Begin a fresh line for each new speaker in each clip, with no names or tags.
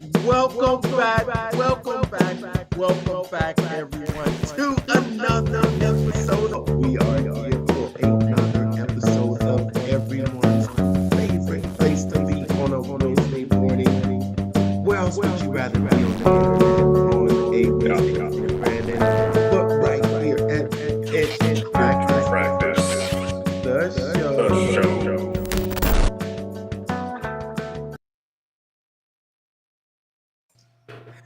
Welcome back, everyone, to another episode. We are here for another episode of everyone's favorite place to be on a Wednesday morning. Where else would you rather be on the internet on a Wednesday morning, Brandon? But right here at Practice, the show.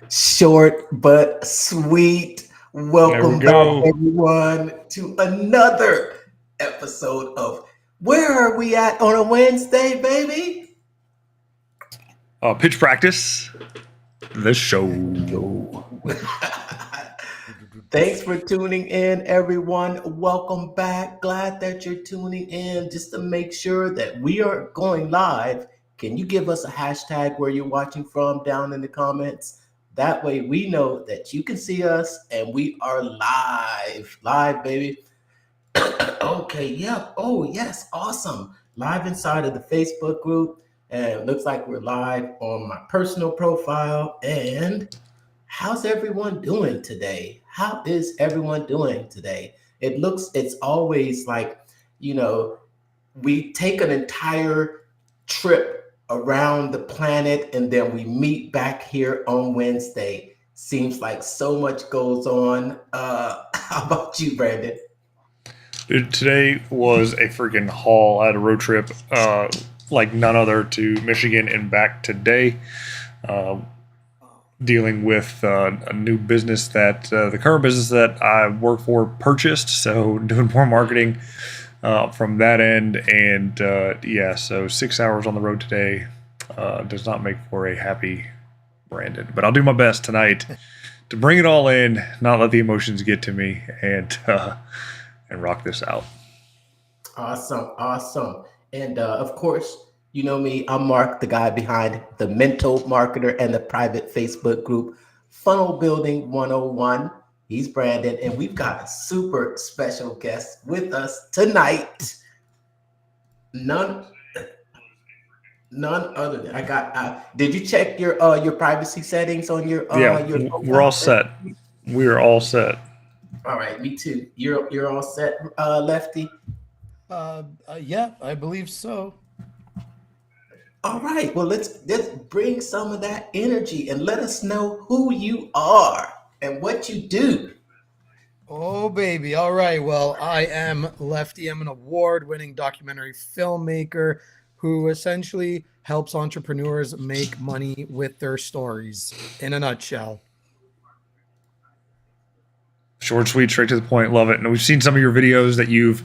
Short but sweet. Welcome back, everyone, to another episode of Where Are We At on a Wednesday, baby?
Pitch Practice, the show.
Thanks for tuning in, everyone. Welcome back. Glad that you're tuning in. Just to make sure that we are going live, can you give us a hashtag where you're watching from down in the comments? That way we know that you can see us and we are live. Live, baby. Okay, yep. Oh, yes. Awesome. Live inside of the Facebook group. And it looks like we're live on my personal profile. And how's everyone doing today? How is everyone doing today? It's always like, we take an entire trip around the planet and then we meet back here on Wednesday. Seems like so much goes on. How about you, Brandon?
Dude, today was a freaking haul. I had a road trip like none other to Michigan and back today. Dealing with a new business that the current business that I work for purchased. So doing more marketing from that end. And so 6 hours on the road today does not make for a happy Brandon. But I'll do my best tonight to bring it all in, not let the emotions get to me, and rock this out.
Awesome. And of course, you know me, I'm Mark, the guy behind the Mental Marketer and the private Facebook group, Funnel Building 101. He's Brandon, and we've got a super special guest with us tonight. None other than I got. Did you check your privacy settings on your?
We're all set. We are all set.
All right, me too. You're all set, Lefty.
Yeah, I believe so.
All right, well, let's bring some of that energy and let us know who you are and what you do.
Oh, baby. All right. Well, I am Lefty. I'm an award-winning documentary filmmaker who essentially helps entrepreneurs make money with their stories, in a nutshell.
Short, sweet, straight to the point. Love it. And we've seen some of your videos that you've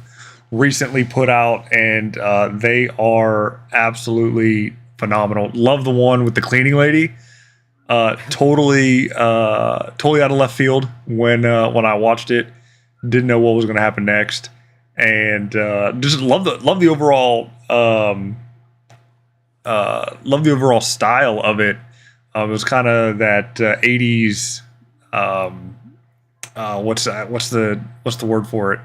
recently put out, and they are absolutely phenomenal. Love the one with the cleaning lady. Totally out of left field when I watched it. Didn't know what was going to happen next, and just love the overall style of it. It was kind of that 80s. What's the word for it?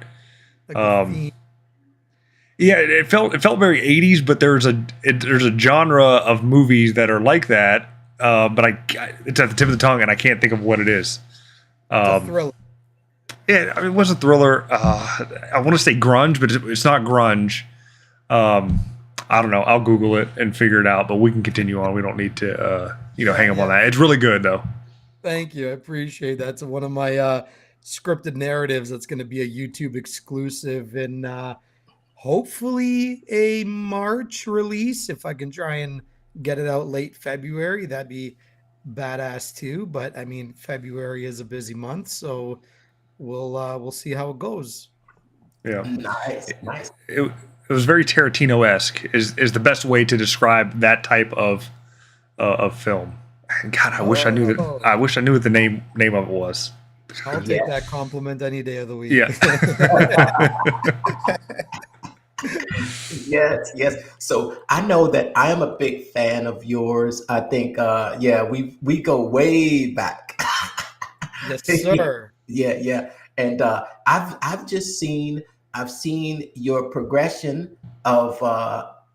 It felt very 80s, but there's a genre of movies that are like that. But it's at the tip of the tongue, and I can't think of what it is.
Thriller.
Yeah, I mean, it was a thriller. I want to say grunge, but it's not grunge. I don't know. I'll Google it and figure it out. But we can continue on. We don't need to, hang up on that. It's really good, though.
Thank you. I appreciate that. It's one of my scripted narratives that's going to be a YouTube exclusive and hopefully a March release. If I can try and get it out late February, that'd be badass too. But I mean, February is a busy month, so we'll see how it goes.
Yeah,
Nice.
It was very Tarantino-esque. Is the best way to describe that type of film. God, I wish I knew that. I wish I knew what the name of it was.
I'll take that compliment any day of the week.
Yeah.
Yes. So I know that I am a big fan of yours. I think, we go way back.
Yes, sir.
Yeah. And I've seen your progression of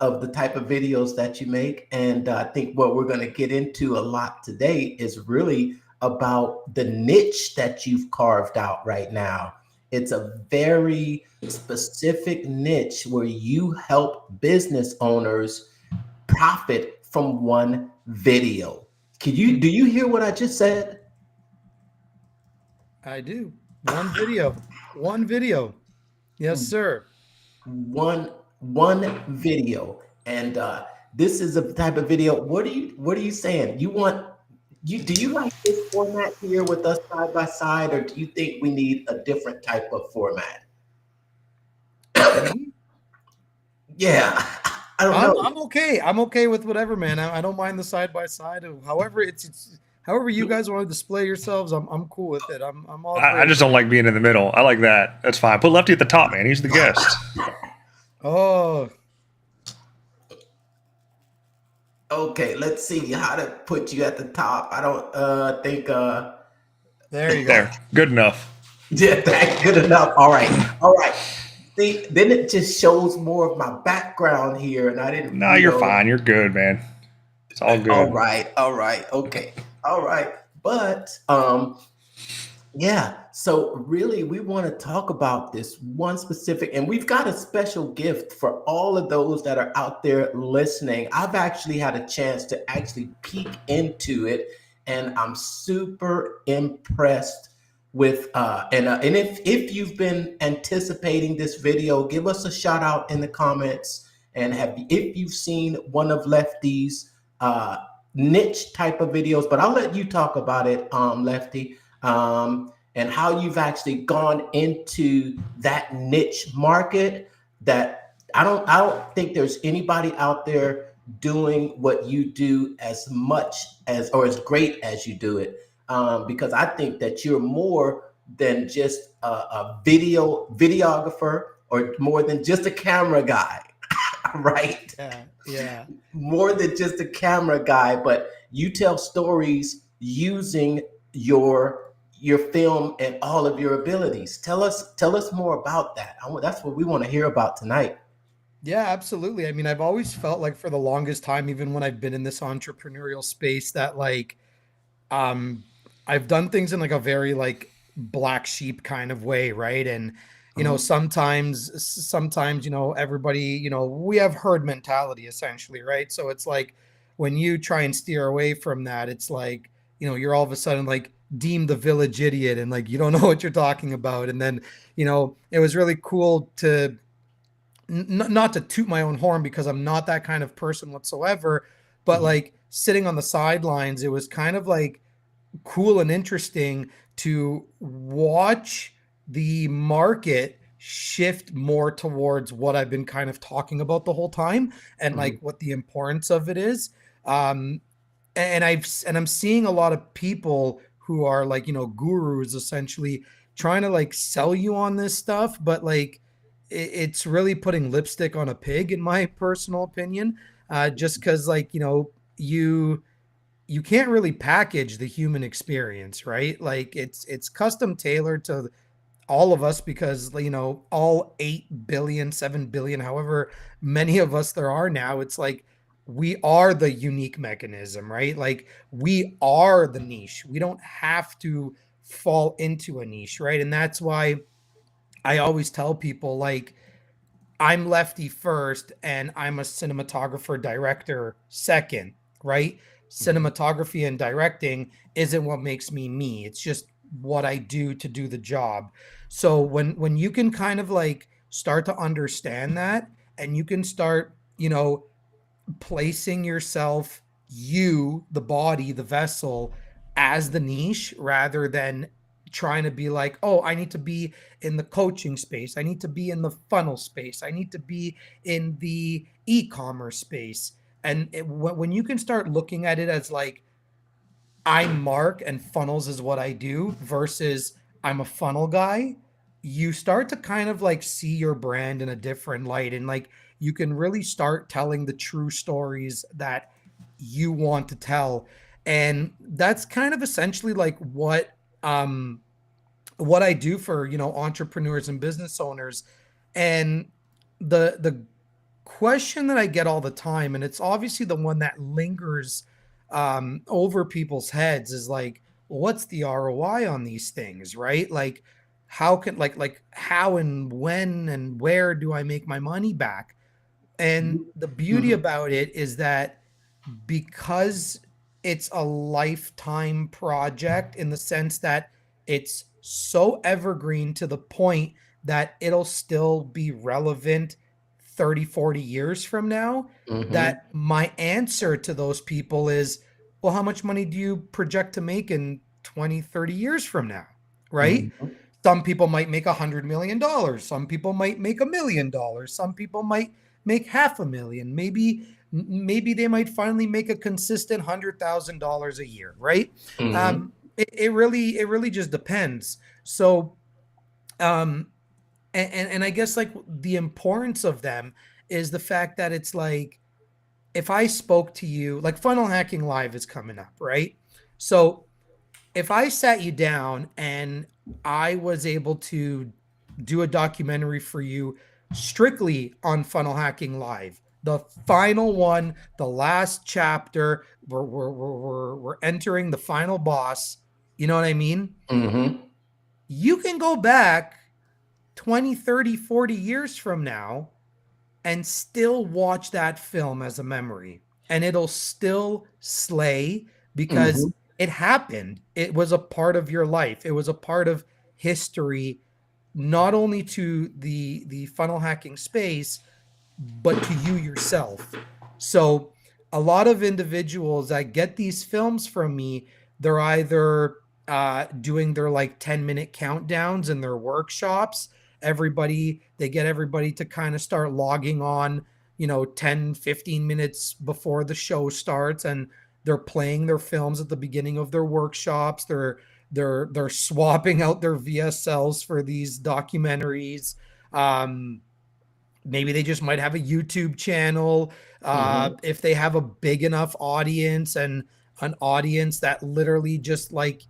of the type of videos that you make. And I think what we're going to get into a lot today is really about the niche that you've carved out right now. It's a very specific niche where you help business owners profit from one video. Do you hear what I just said?
I do. One video. One video. Yes, sir.
One video. And this is a type of video. What are you saying? Do you like this format here with us side by side, or do you think we need a different type of format?
Me?
Yeah. I don't know.
I'm okay. I'm okay with whatever, man. I don't mind the side by side. However, it's however you guys want to display yourselves. I'm cool with it. I'm all.
I just don't like being in the middle. I like that. That's fine. Put Lefty at the top, man. He's the guest.
Oh.
Okay, let's see how to put you at the top. I don't think
There you go.
There. Good enough.
yeah, that's good enough. All right. All right. See, then it just shows more of my background here, and I didn't.
No, you're fine. You're good, man. It's all good.
All right. All right. Okay. All right. But yeah. So really, we want to talk about this one specific, and we've got a special gift for all of those that are out there listening. I've actually had a chance to actually peek into it, and I'm super impressed with and if you've been anticipating this video, give us a shout out in the comments. And if you've seen one of Lefty's niche type of videos, but I'll let you talk about it, Lefty, and how you've actually gone into that niche market. That I don't think there's anybody out there doing what you do as much as or as great as you do it. Because I think that you're more than just a videographer, or more than just a camera guy, right?
Yeah.
More than just a camera guy, but you tell stories using your film and all of your abilities. Tell us more about that. That's what we want to hear about tonight.
Yeah, absolutely. I mean, I've always felt like for the longest time, even when I've been in this entrepreneurial space, that like I've done things in like a very like black sheep kind of way, right? And you know, sometimes you know, everybody, you know, we have herd mentality essentially, right? So it's like when you try and steer away from that, it's like, you know, you're all of a sudden like deemed the village idiot, and like you don't know what you're talking about. And then, you know, it was really cool to not to toot my own horn, because I'm not that kind of person whatsoever, but like sitting on the sidelines, it was kind of like cool and interesting to watch the market shift more towards what I've been kind of talking about the whole time, and like what the importance of it is. And I'm seeing a lot of people who are like, you know, gurus essentially trying to like sell you on this stuff, but like it's really putting lipstick on a pig, in my personal opinion. Just because like, you know, you can't really package the human experience, right? Like it's custom tailored to all of us, because you know, all 8 billion, 7 billion, however many of us there are now, it's like we are the unique mechanism, right? Like we are the niche. We don't have to fall into a niche, right? And that's why I always tell people like I'm Lefty first and I'm a cinematographer director second, right? Cinematography and directing isn't what makes me me. It's just what I do to do the job. So when you can kind of like start to understand that, and you can start, you know, placing yourself, you, the body, the vessel, as the niche, rather than trying to be like, oh, I need to be in the coaching space, I need to be in the funnel space, I need to be in the e-commerce space. And when you can start looking at it as like, I'm Mark and funnels is what I do, versus I'm a funnel guy, you start to kind of like see your brand in a different light, and like you can really start telling the true stories that you want to tell. And that's kind of essentially like what I do for, you know, entrepreneurs and business owners. And the question that I get all the time, and it's obviously the one that lingers over people's heads, is like, well, what's the ROI on these things, right? Like, how can like how and when and where do I make my money back? And the beauty
Mhm.
about it is that because it's a lifetime project, in the sense that it's so evergreen to the point that it'll still be relevant 30, 40 years from now,
Mhm.
that my answer to those people is, well, how much money do you project to make in 20, 30 years from now? Right?
Mhm.
Some people might make $100 million. Some people might make $1 million. Some people might make half a million. Maybe they might finally make a consistent $100,000 a year, right?
Mhm.
It really just depends. So, um, and I guess like the importance of them is the fact that it's like, if I spoke to you, like Funnel Hacking Live is coming up, right? So if I sat you down and I was able to do a documentary for you strictly on Funnel Hacking Live, the final one, the last chapter, we're entering the final boss. You know what I mean?
Mhm.
You can go back 20, 30, 40 years from now and still watch that film as a memory, and it'll still slay, because
Mhm.
it happened. It was a part of your life. It was a part of history, not only to the funnel hacking space, but to you yourself. So a lot of individuals that get these films from me, they're either doing their like 10-minute countdowns in their workshops. They get everybody to kind of start logging on, 10, 15 minutes before the show starts, and they're playing their films at the beginning of their workshops. They're swapping out their VSLs for these documentaries. Maybe they just might have a YouTube channel.
Mhm.
If they have a big enough audience, and an audience that literally just like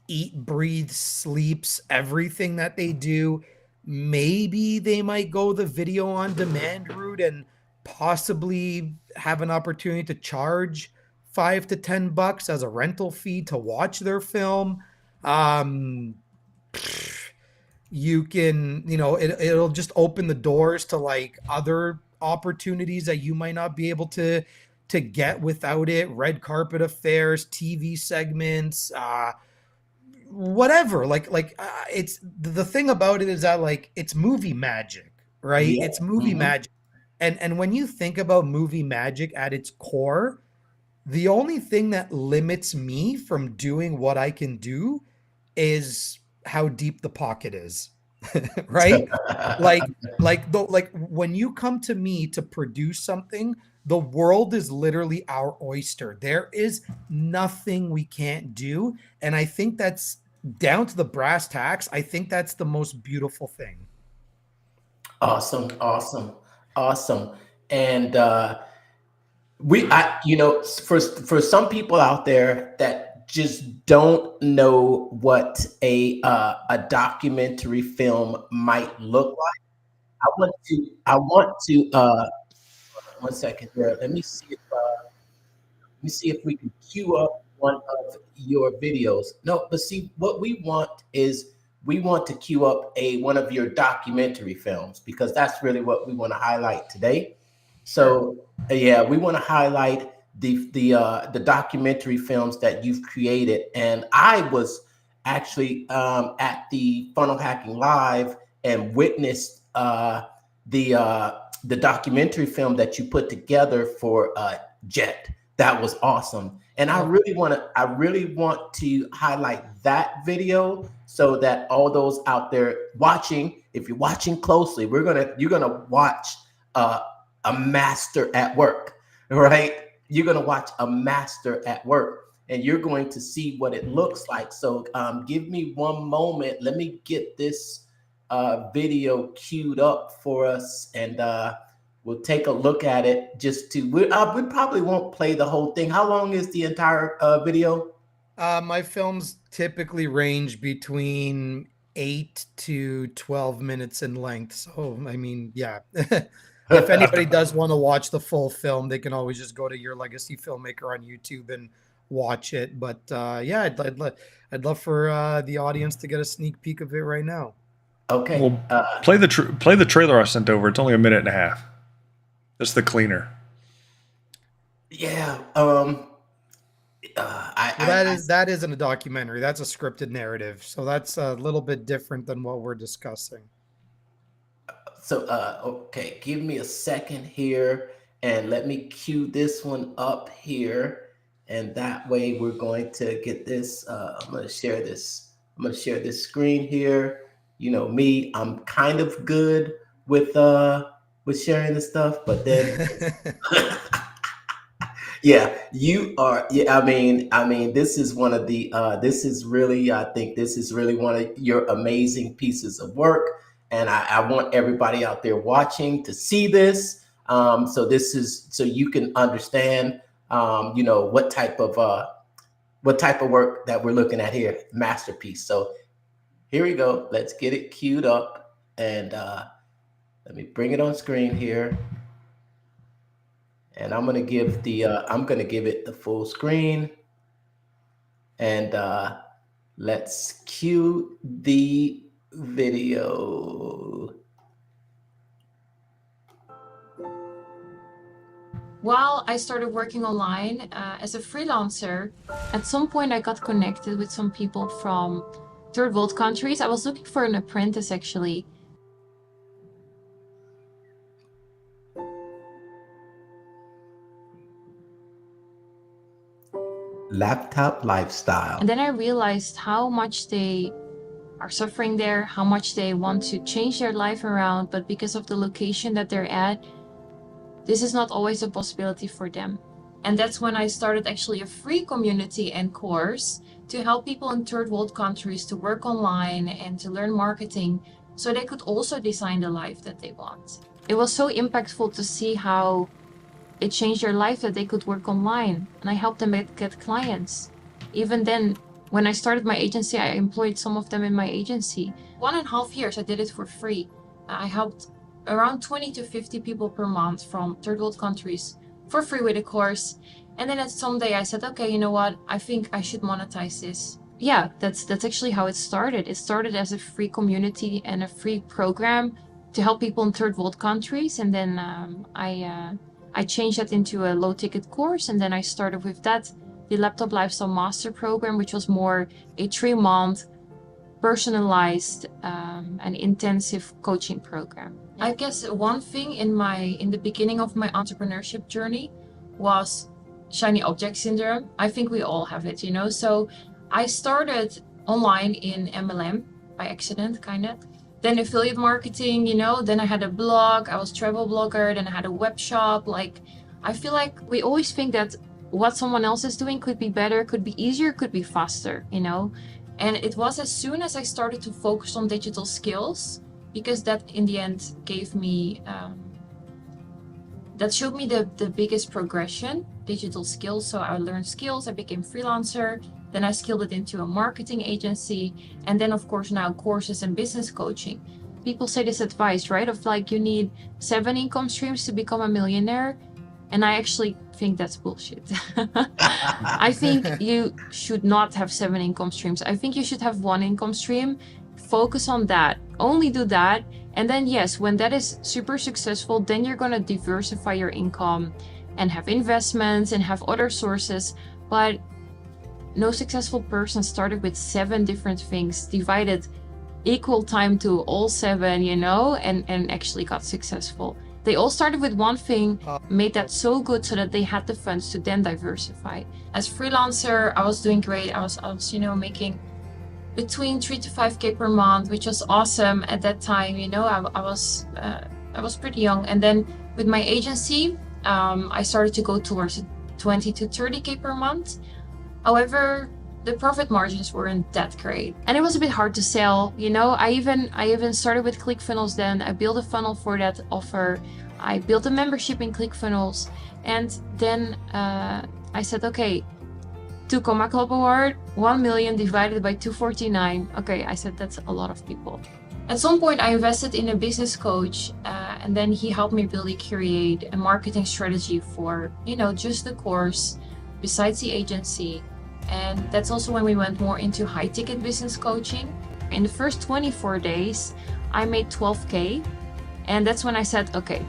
eat, breathes, sleeps everything that they do, maybe they might go the video on demand route and possibly have an opportunity to charge $5 to $10 as a rental fee to watch their film. Um, you can, it'll just open the doors to like other opportunities that you might not be able to get without it. Red carpet affairs, TV segments, whatever. It's the thing about it is that like it's movie magic, right?
Yeah.
It's movie
Mhm.
magic. And when you think about movie magic at its core, the only thing that limits me from doing what I can do is how deep the pocket is. Right? Like like when you come to me to produce something, the world is literally our oyster. There is nothing we can't do, and I think that's down to the brass tacks. I think that's the most beautiful thing.
Awesome. Awesome. Awesome. And for some people out there that just don't know what a documentary film might look like, I want to one second here. Let me see if we can queue up one of your videos. No, but see, what we want is we want to queue up a one of your documentary films, because that's really what we want to highlight today.
Sure.
So yeah, we want to highlight the documentary films that you've created. And I was actually at the Funnel Hacking Live and witnessed the documentary film that you put together for Jet. That was awesome. And
Oh,
I really want to highlight that video so that all those out there watching, if you're watching closely, you're gonna watch uh, a master at work, right? You're gonna watch a master at work, and you're going to see what it looks like. So give me one moment. Let me get this video queued up for us, and we'll take a look at it. We probably won't play the whole thing. How long is the entire video?
my films typically range between 8 to 12 minutes in length. So, I mean, yeah. if anybody does want to watch the full film, they can always just go to Your Legacy Filmmaker on YouTube and watch it. But yeah, I'd love for the audience to get a sneak peek of it right now.
Okay.
Well, play the trailer I sent over. It's only a minute and a half. That's the cleaner.
Yeah.
That isn't a documentary. That's a scripted narrative. So that's a little bit different than what we're discussing.
So, okay, give me a second here and let me cue this one up here. And that way we're going to get this. I'm going to share this. I'm going to share this screen here. You know me, I'm kind of good with sharing this stuff, but then yeah, you are. Yeah, I mean, this is one of the. This is really. I think this is really one of your amazing pieces of work, and I want everybody out there watching to see this. So this is so you can understand. You know what type of work that we're looking at here. Masterpiece. So here we go. Let's get it queued up, and let me bring it on screen here. And I'm gonna give it the full screen, and let's cue the video.
While I started working online as a freelancer, at some point I got connected with some people from third world countries. I was looking for an apprentice actually.
Laptop lifestyle.
And then I realized how much they are suffering there, how much they want to change their life around, but because of the location that they're at, this is not always a possibility for them. And that's when I started actually a free community and course to help people in third world countries to work online and to learn marketing so they could also design the life that they want. It was so impactful to see how it changed their life that they could work online, and I helped them get clients. Even then, when I started my agency, I employed some of them in my agency. 1.5 years, I did it for free. I helped around 20 to 50 people per month from third world countries for free with a course. And then someday I said, okay, you know what? I think I should monetize this. Yeah, that's actually how it started. It started as a free community and a free program to help people in third world countries. And then I changed that into a low ticket course. And then I started with that, the Laptop Lifestyle Master Program, which was more a 3-month personalized and intensive coaching program. I guess one thing in the beginning of my entrepreneurship journey was shiny object syndrome. I think we all have it, you know. So I started online in MLM by accident, kind of. Then affiliate marketing, you know, then I had a blog, I was travel blogger, then I had a web shop. Like, I feel like we always think that what someone else is doing could be better, could be easier, could be faster, you know. And it was as soon as I started to focus on digital skills, because that in the end gave me, that showed me the biggest progression, digital skills. So I learned skills, I became freelancer, then I skilled it into a marketing agency. And then of course now courses and business coaching. People say this advice, right? Of like, you need 7 income streams to become a millionaire. And I actually think that's bullshit. I think you should not have 7 income streams. I think you should have 1 income stream, focus on that, only do that. And then yes, when that is super successful, then you're gonna diversify your income and have investments and have other sources. But no successful person started with 7 different things, divided equal time to all 7, you know, and actually got successful. They all started with one thing, made that so good so that they had the funds to then diversify. As freelancer, I was doing great. I was, you know, making between 3 to 5K per month, which was awesome at that time. You know, I was pretty young. And then with my agency, I started to go towards 20 to 30K per month. However, the profit margins weren't that great, and it was a bit hard to sell. You know, I even started with ClickFunnels. Then I built a funnel for that offer. I built a membership in ClickFunnels, and then I said, okay, 2 Comma Club Award, 1 million divided by 249. Okay, I said that's a lot of people. At some point, I invested in a business coach, And then he helped me really curate a marketing strategy for, just the course besides the agency. And that's also when we went more into high ticket business coaching. In the first 24 days, I made 12K. And that's when I said, okay,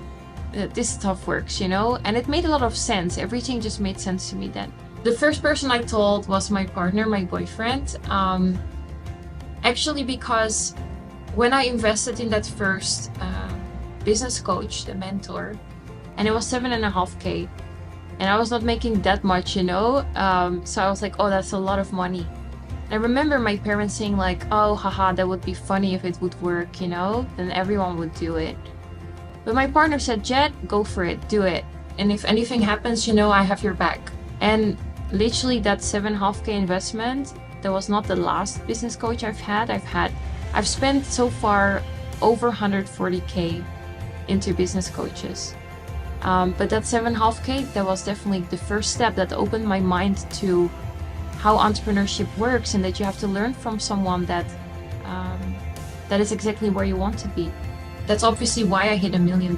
this stuff works, and it made a lot of sense. Everything just made sense to me then. The first person I told was my partner, my boyfriend. Actually, because when I invested in that first business coach, the mentor, and it was 7.5K, and I was not making that much, so I was like, oh, that's a lot of money. I remember my parents saying like, oh, haha, that would be funny if it would work, then everyone would do it. But my partner said, Jet, go for it, do it. And if anything happens, I have your back. And literally that 7.5K investment, that was not the last business coach I've had. I've spent so far over 140K into business coaches. But that 7.5K, that was definitely the first step that opened my mind to how entrepreneurship works, and that you have to learn from someone that is exactly where you want to be. That's obviously why I hit $1 million.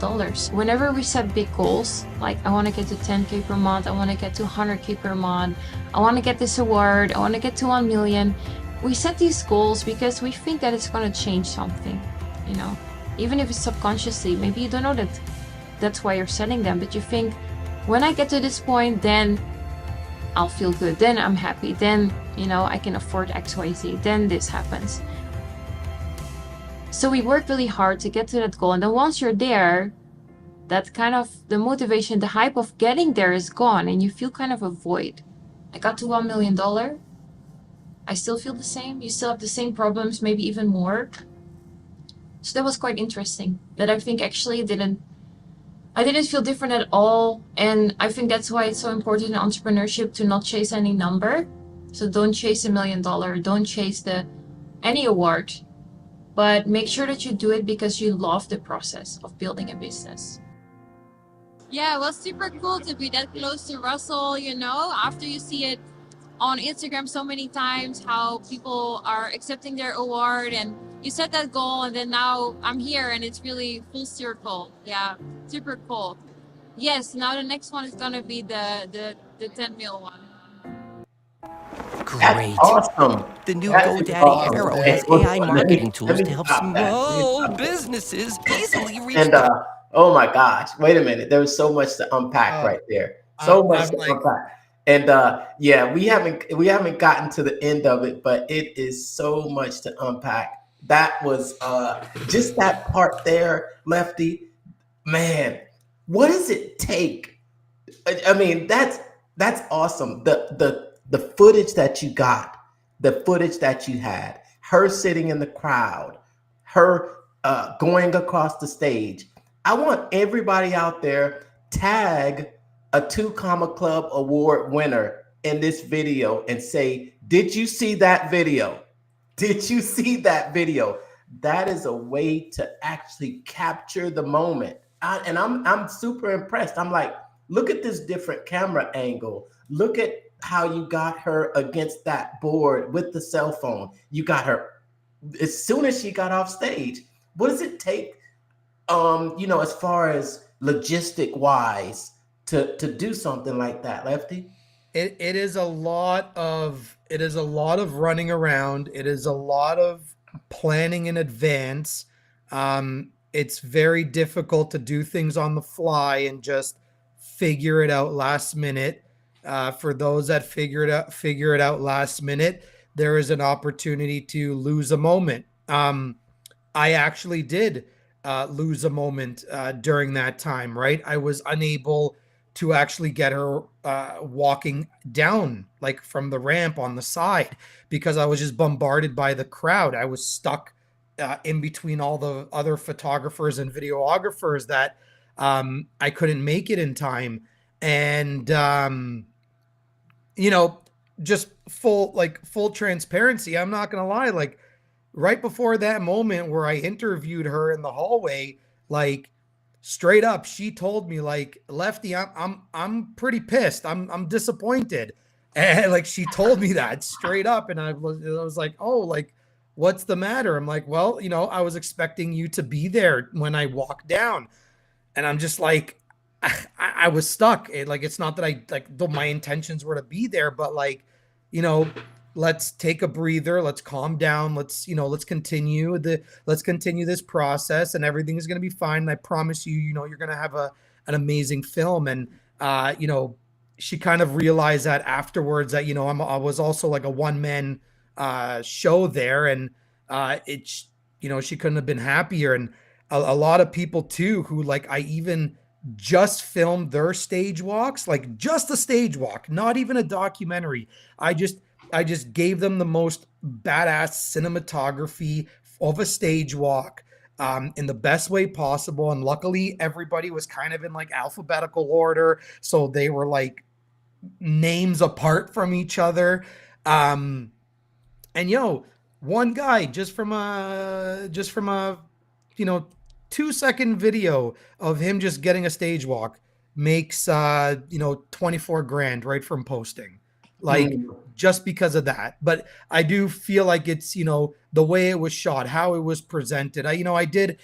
Whenever we set big goals, like I want to get to 10K per month, I want to get to 100K per month, I want to get this award, I want to get to 1 million. We set these goals because we think that it's going to change something, even if it's subconsciously. Maybe you don't know that that's why you're setting them, but you think, when I get to this point, then I'll feel good, then I'm happy, then, I can afford XYZ, then this happens. So we work really hard to get to that goal. And then once you're there, that kind of the motivation, the hype of getting there is gone, and you feel kind of a void. I got to $1 million. I still feel the same. You still have the same problems, maybe even more. So that was quite interesting. That I think actually I didn't feel different at all. And I think that's why it's so important in entrepreneurship to not chase any number. So don't chase $1 million. Don't chase any award. But make sure that you do it because you love the process of building a business. Yeah, it was super cool to be that close to Russell, after you see it on Instagram so many times, how people are accepting their award, and you set that goal, and then now I'm here and it's really full circle. Yeah, super cool. Yes, now the next one is gonna be the 10 mil one.
That's
Great.
awesome.
The new
That is
GoDaddy
awesome.
Arrow
And
has
hold
AI
on,
marketing tools
let me
to help
stop that. Let me
small
stop that.
businesses easily reach
And oh my gosh, wait a minute. There was so much to unpack right there. So much
I'm
to
like,
unpack. And yeah, we haven't gotten to the end of it, but it is so much to unpack. That was just that part there, Lefty. Man, what does it take? I mean, that's awesome. The footage that you got, the footage that you had, her sitting in the crowd, her going across the stage. I want everybody out there tag a 2 Comma Club award winner in this video and say, "Did you see that video? Did you see that video?" That is a way to actually capture the moment. And I'm super impressed. I'm like, look at this different camera angle. Look at how you got her against that board with the cell phone. You got her as soon as she got off stage. What does it take, as far as logistic wise to do something like that, Lefty?
it is a lot of running around. It is a lot of planning in advance. It's very difficult to do things on the fly and just figure it out last minute. For those that figure it out last minute, there is an opportunity to lose a moment. I actually did lose a moment during that time, right? I was unable to actually get her walking down like from the ramp on the side because I was just bombarded by the crowd. I was stuck in between all the other photographers and videographers that I couldn't make it in time. And, just full transparency. I'm not going to lie. Like right before that moment where I interviewed her in the hallway, like straight up, she told me like, "Lefty, I'm pretty pissed. I'm disappointed." And like, she told me that straight up. And I was like, "Oh, like, what's the matter?" I'm like, "Well, I was expecting you to be there when I walked down." and I'm just like, I was stuck. It's not that my intentions were to be there, but like, you know, let's take a breather, let's calm down, let's continue this process, and everything's going to be fine. And I promise you, you're going to have an amazing film. And she kind of realized that afterwards that I was also like a one man show there, and it's she couldn't have been happier. And a lot of people too who, like, I even just filmed their stage walks, like just a stage walk, not even a documentary. I just gave them the most badass cinematography of a stage walk, in the best way possible. And luckily everybody was kind of in like alphabetical order, so they were like names apart from each other. And one guy, just from a you know 2-second video of him just getting a stage walk, makes 24 grand right from posting, like, just because of that. But I do feel like it's the way it was shot, how it was presented. I did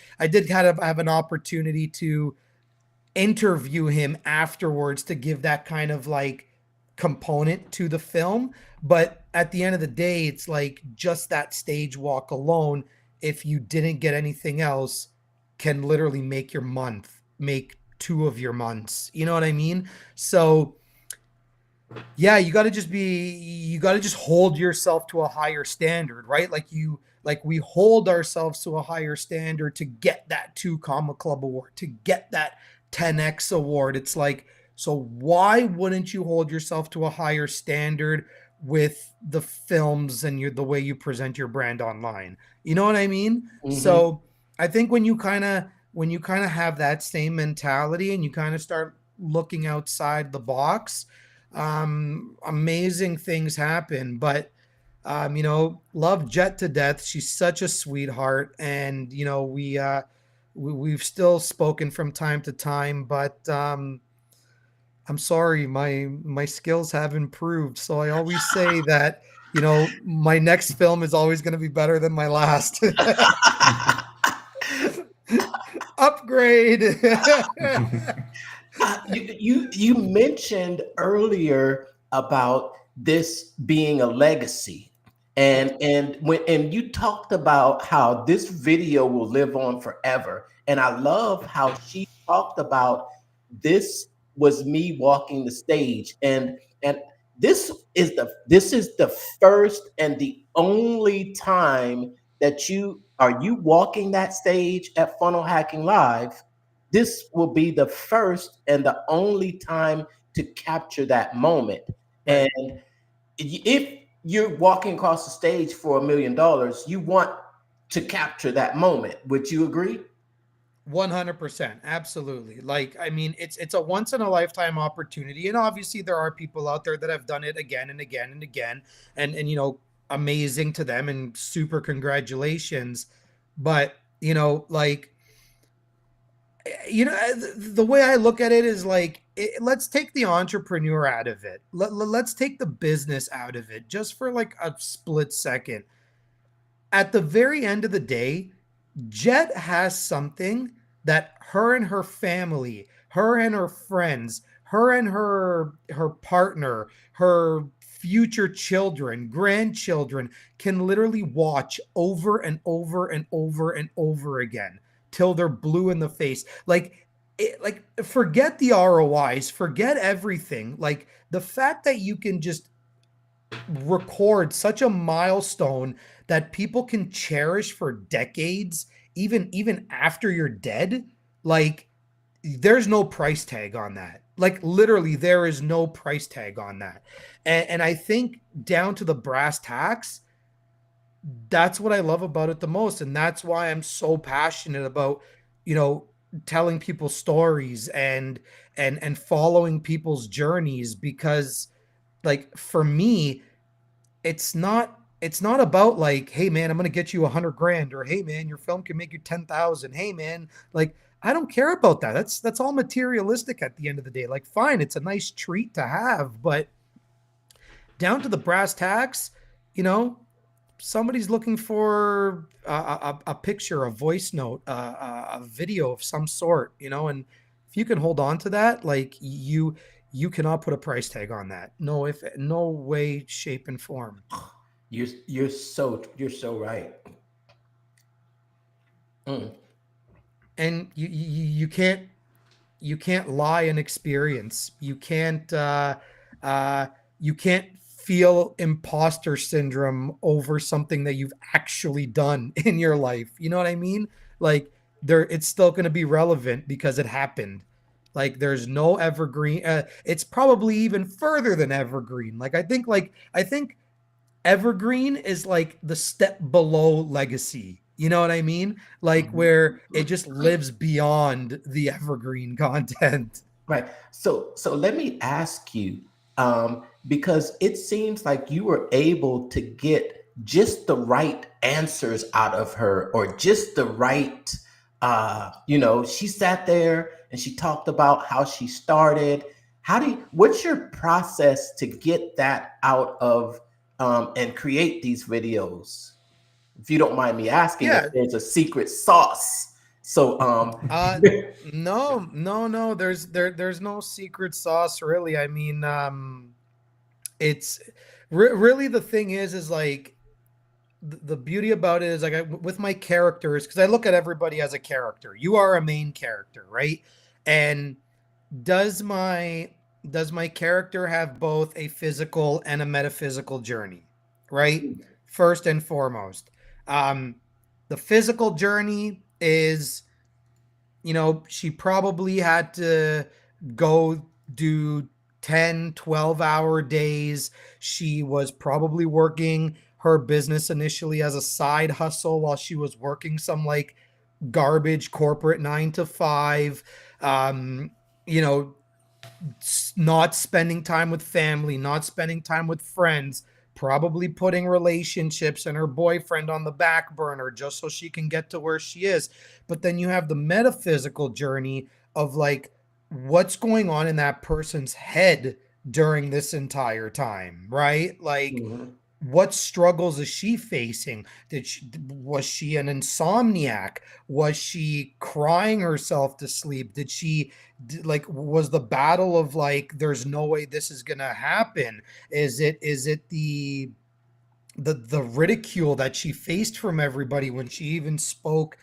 kind of have an opportunity to interview him afterwards to give that kind of like component to the film. But at the end of the day, it's like just that stage walk alone, if you didn't get anything else, can literally make your month, make 2 of your months. You know what I mean? So yeah, you got to just hold yourself to a higher standard, right? Like we hold ourselves to a higher standard to get that 2 Comma Club award, to get that 10X award. It's like, so why wouldn't you hold yourself to a higher standard with the films and the way you present your brand online? You know what I mean? So I think when you kind of have that same mentality and you kind of start looking outside the box, amazing things happen. But love Jet to death. She's such a sweetheart, and we've still spoken from time to time. But I'm sorry, my skills have improved. So I always say that my next film is always going to be better than my last. Upgrade.
You mentioned earlier about this being a legacy, and you talked about how this video will live on forever. And I love how she talked about this was me walking the stage, and this is the first and the only time that you walking that stage at Funnel Hacking Live. This will be the first and the only time to capture that moment.
Right.
And if you're walking across the stage for $1 million, you want to capture that moment. Would you agree?
100%. Absolutely. Like, I mean, it's a once in a lifetime opportunity. And obviously there are people out there that have done it again and again and again. And amazing to them and super congratulations. But, like, the way I look at it is like, let's take the entrepreneur out of it. Let's take the business out of it just for like a split second. At the very end of the day, Jet has something that her and her family, her and her friends, her and her partner, her future children, grandchildren can literally watch over and over and over and over again till they're blue in the face. Like, forget the ROIs, forget everything. Like, the fact that you can just record such a milestone that people can cherish for decades, even after you're dead, like, there's no price tag on that. Like, literally, there is no price tag on that. And I think down to the brass tacks, that's what I love about it the most. And that's why I'm so passionate about, telling people stories and following people's journeys, because, like, for me, it's not about like, hey man, I'm going to get you 100 grand, or hey man, your film can make you 10,000. Hey man, like, I don't care about that. That's all materialistic at the end of the day. Like, fine, it's a nice treat to have, but down to the brass tacks, somebody's looking for a picture, a voice note, a video of some sort, and if you can hold on to that, like you cannot put a price tag on that. No, if no way, shape, and form.
You're so right. Mm.
And you can't lie and experience. You can't feel imposter syndrome over something that you've actually done in your life. You know what I mean? Like it's still going to be relevant because it happened. Like there's no evergreen. It's probably even further than evergreen. I think evergreen is like the step below legacy. You know what I mean? Like where it just lives beyond the evergreen content.
Right. So let me ask you, because it seems like you were able to get just the right answers out of her, or just the right, she sat there and she talked about how she started. What's your process to get that out of, and create these videos? If you don't mind me asking if
Yeah.
there's a secret sauce. So,
No. There's no secret sauce, really. I mean, it's really the thing is like the beauty about it is like with my characters, because I look at everybody as a character. You are a main character, right? And does my character have both a physical and a metaphysical journey, right? First and foremost, the physical journey is, she probably had to go do 10-12 hour days. She was probably working her business initially as a side hustle while she was working some like garbage corporate 9 to 5. You know, not spending time with family, not spending time with friends, probably putting relationships and her boyfriend on the back burner just so she can get to where she is. But then you have the metaphysical journey of like what's going on in that person's head during this entire time, right? Like
Mhm.
what struggles is she facing? Was she an insomniac? Was she crying herself to sleep? Like was the battle of like there's no way this is gonna happen? Is it the ridicule that she faced from everybody when she even spoke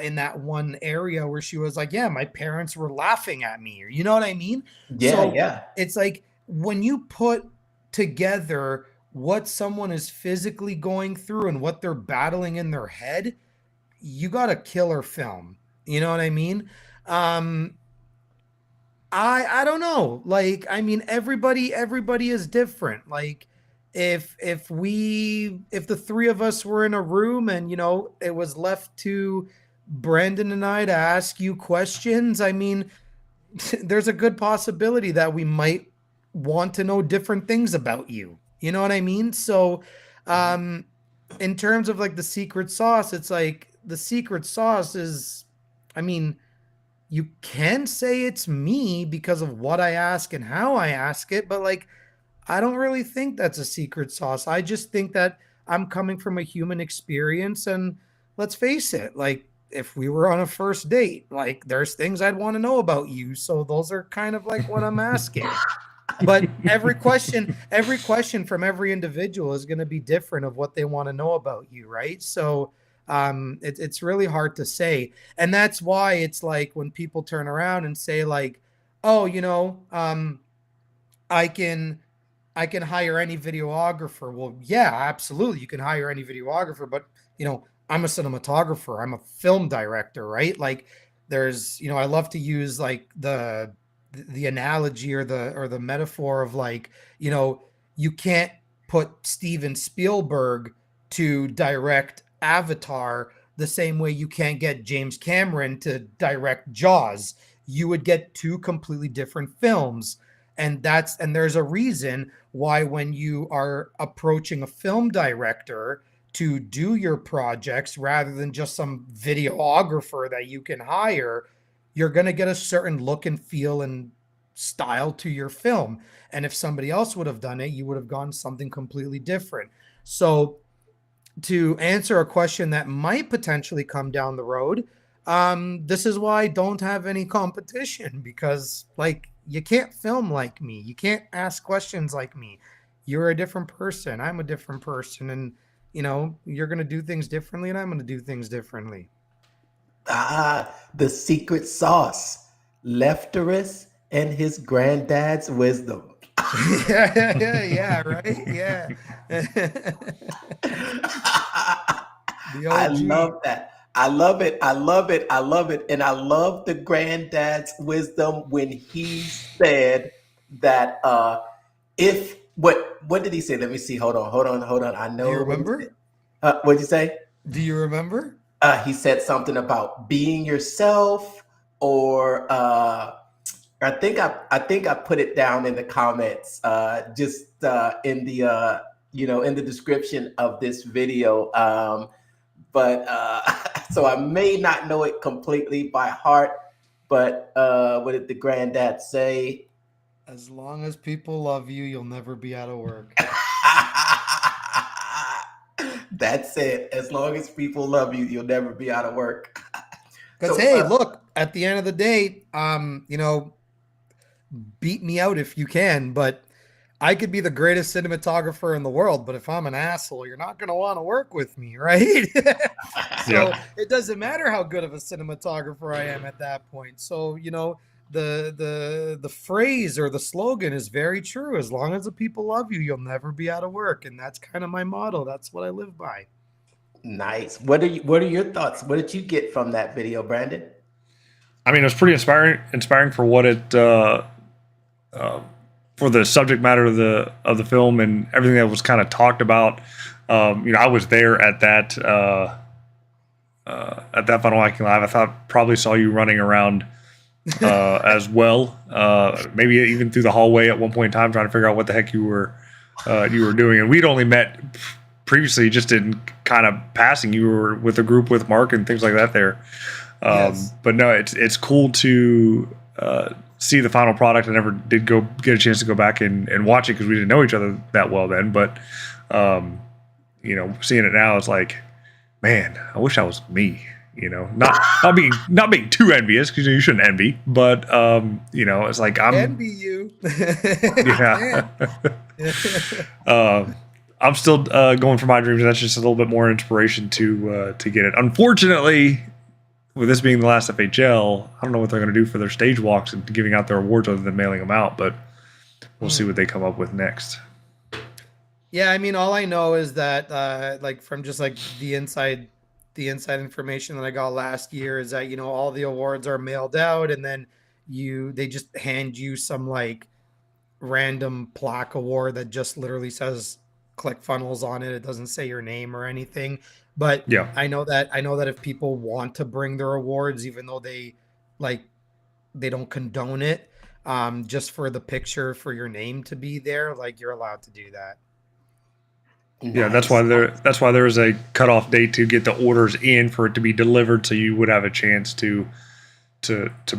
in that one area where she was like, yeah, my parents were laughing at me, or you know what I mean?
Yeah,
So
yeah.
it's like when you put together what someone is physically going through and what they're battling in their head, you got a killer film. You know what I mean? Um, I don't know. Like, I mean, everybody is different. Like, if the three of us were in a room and it was left to Brandon and I to ask you questions, I mean, there's a good possibility that we might want to know different things about you. You know what I mean? So, um, in terms of like the secret sauce, it's like the secret sauce is, I mean, you can say it's me because of what I ask and how I ask it, but like, I don't really think that's a secret sauce. I just think that I'm coming from a human experience. And let's face it, like, if we were on a first date, like, there's things I'd want to know about you. So those are kind of like what I'm asking. But every question from every individual is going to be different of what they want to know about you, right? So it's really hard to say, and that's why it's like when people turn around and say like, oh, I can hire any videographer. Well, yeah, absolutely, you can hire any videographer, but I'm a cinematographer, I'm a film director, right? Like there's, I love to use like the analogy or the metaphor of like, you can't put Steven Spielberg to direct Avatar the same way you can't get James Cameron to direct Jaws. You would get two completely different films. And there's a reason why when you are approaching a film director to do your projects rather than just some videographer that you can hire, you're going to get a certain look and feel and style to your film. And if somebody else would have done it, you would have gone something completely different. So to answer a question that might potentially come down the road. This is why I don't have any competition, because like you can't film like me. You can't ask questions like me. You're a different person. I'm a different person. And, you're going to do things differently and I'm going to do things differently.
The secret sauce. Lefteris and his granddad's wisdom.
Yeah, right? Yeah. The
I
OG.
love that. I love it. I love it. I love it. And I love the granddad's wisdom when he said that if what did he say? Let me see. Hold on. I know
Do you
what he
remember?
said. What'd you say?
Do you remember?
He said something about being yourself, or I think I put it down in the comments, just in the in the description of this video. But so I may not know it completely by heart. But what did the granddad say?
As long as people love you, you'll never be out of work.
That's it. As long as people love you, you'll never be out of work.
Because
So,
hey, look, at the end of the day, beat me out if you can, but I could be the greatest cinematographer in the world, but if I'm an asshole, you're not going to want to work with me, right? So it doesn't matter how good of a cinematographer I am at that point. So, the phrase or the slogan is very true. As long as the people love you, you'll never be out of work. And that's kind of my motto. That's what I live by.
nice. What are your thoughts? What did you get from that video, Brandon?
I mean, it was pretty inspiring for what it for the subject matter of the film and everything that was kind of talked about. I was there at that Final Hacking Live. I thought probably saw you running around as well, maybe even through the hallway at one point in time, trying to figure out what the heck you were doing. And we'd only met previously, just in kind of passing. You were with a group with Mark and things like that there.
Yes.
But no, it's cool to see the final product. I never did get a chance to go back and watch it because we didn't know each other that well then. But seeing it now, it's like, man, I wish I was me. Not being too envious, because you shouldn't envy, but it's like I'm
envy you.
yeah. I'm still going for my dreams. And that's just a little bit more inspiration to get it. Unfortunately, with this being the last FHL, I don't know what they're going to do for their stage walks and giving out their awards other than mailing them out, but we'll see what they come up with next.
Yeah, I mean, all I know is that from just like the inside information that I got last year is that all the awards are mailed out, and then they just hand you some like random plaque award that just literally says ClickFunnels on it. It doesn't say your name or anything. But
yeah,
I know that if people want to bring their awards, even though they don't condone it, just for the picture for your name to be there, like you're allowed to do that.
Yeah, that's why there is a cutoff date to get the orders in for it to be delivered, so you would have a chance to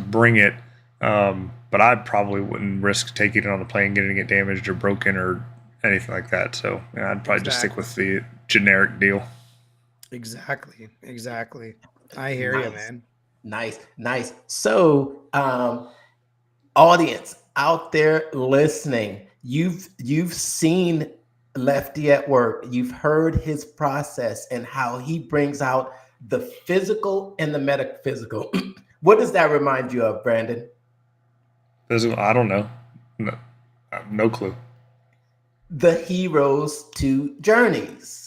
bring it. But I probably wouldn't risk taking it on the plane, getting it damaged or broken or anything like that. So I'd probably just stick with the generic deal.
Exactly. I hear you, man.
Nice. So, audience out there listening, you've seen Lefty at work. You've heard his process and how he brings out the physical and the metaphysical. What does that remind you of, Brandon?
Physical? I don't know. No clue.
The hero's two journeys.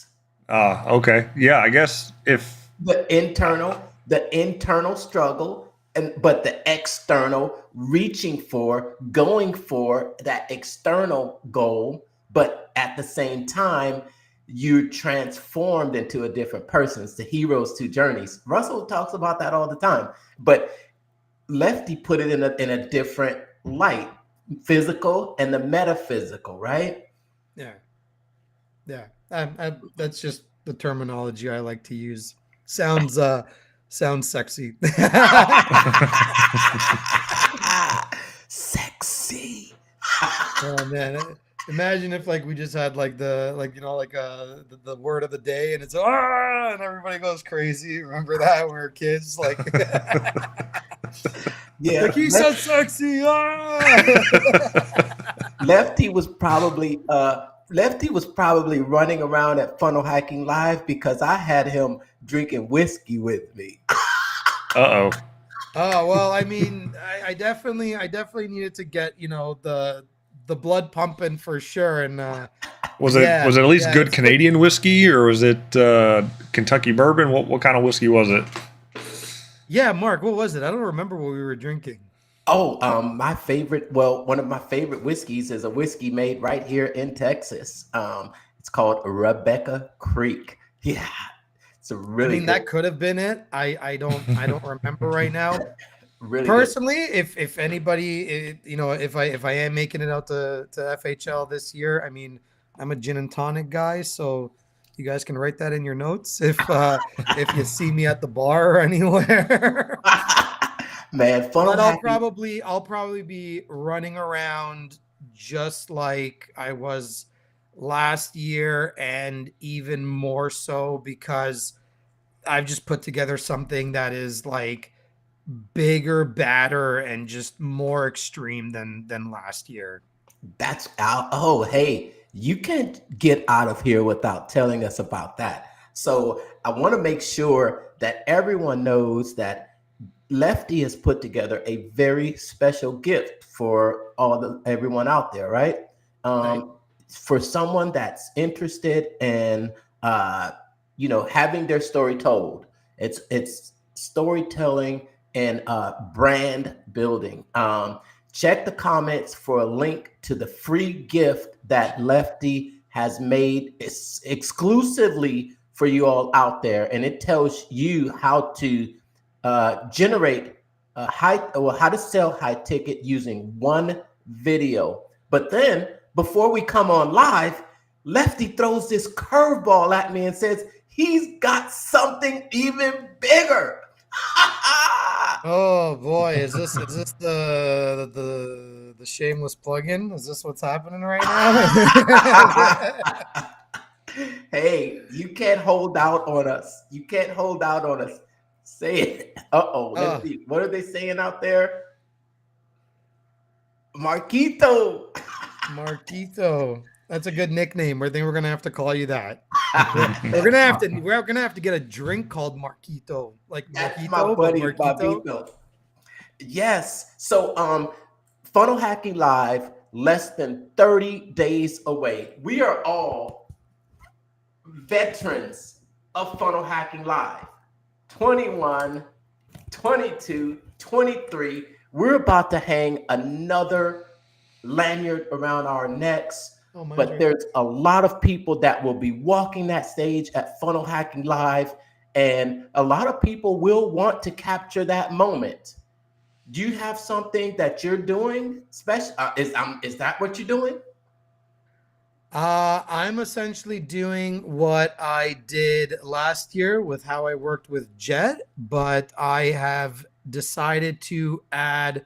Okay. Yeah, I guess if
the internal struggle, but the external going for that external goal, but at the same time, you're transformed into a different person. It's the hero's two journeys. Russell talks about that all the time, but Lefty put it in a different light, physical and the metaphysical, right?
Yeah. That's just the terminology I like to use. Sounds sexy.
Sexy.
Oh man, Imagine if like we just had like the word of the day and it's ah and everybody goes crazy. Remember that when we were kids? Like,
Yeah,
like he's so sexy. Ah!
Lefty was probably running around at Funnel Hacking Live because I had him drinking whiskey with me.
Uh-oh.
Oh well, I mean, I definitely needed to get the blood pumping for sure. And
Was it at least good Canadian whiskey, or was it Kentucky bourbon? What kind of whiskey was it?
Yeah, Mark, what was it? I don't remember what we were drinking.
Oh, one of my favorite whiskeys is a whiskey made right here in Texas. It's called Rebecca Creek. Yeah, it's a really.
I mean, that could have been it. I don't remember right now.
Really
personally, if anybody, if I am making it out to FHL this year, I mean, I'm a gin and tonic guy, so you guys can write that in your notes if you see me at the bar or anywhere.
Man,
but I'll probably be running around just like I was last year, and even more so because I've just put together something that is like bigger, badder, and just more extreme than last year.
That's out. Oh, hey, you can't get out of here without telling us about that. So I want to make sure that everyone knows that Lefty has put together a very special gift for everyone out there, right?
Right.
For someone that's interested in, having their story told. It's storytelling and brand building. Check the comments for a link to the free gift that Lefty has made exclusively for you all out there, and it tells you how to generate how to sell high ticket using one video. But then before we come on live, Lefty throws this curveball at me and says he's got something even bigger.
Oh boy, is this the shameless plug-in? Is this what's happening right now?
Hey, you can't hold out on us. You can't hold out on us. Say it. Let's see. What are they saying out there? Marquito.
Marquito. That's a good nickname. I think we're gonna have to call you that. We're gonna have to get a drink called Marquito. Like
That's
Marquito,
my buddy
Marquito.
Bobito. Yes. So Funnel Hacking Live, less than 30 days away. We are all veterans of Funnel Hacking Live. 21, 22, 23. We're about to hang another lanyard around our necks. But there's a lot of people that will be walking that stage at Funnel Hacking Live, and a lot of people will want to capture that moment. Do you have something that you're doing special? Is that what you're doing?
I'm essentially doing what I did last year with how I worked with Jet, but I have decided to add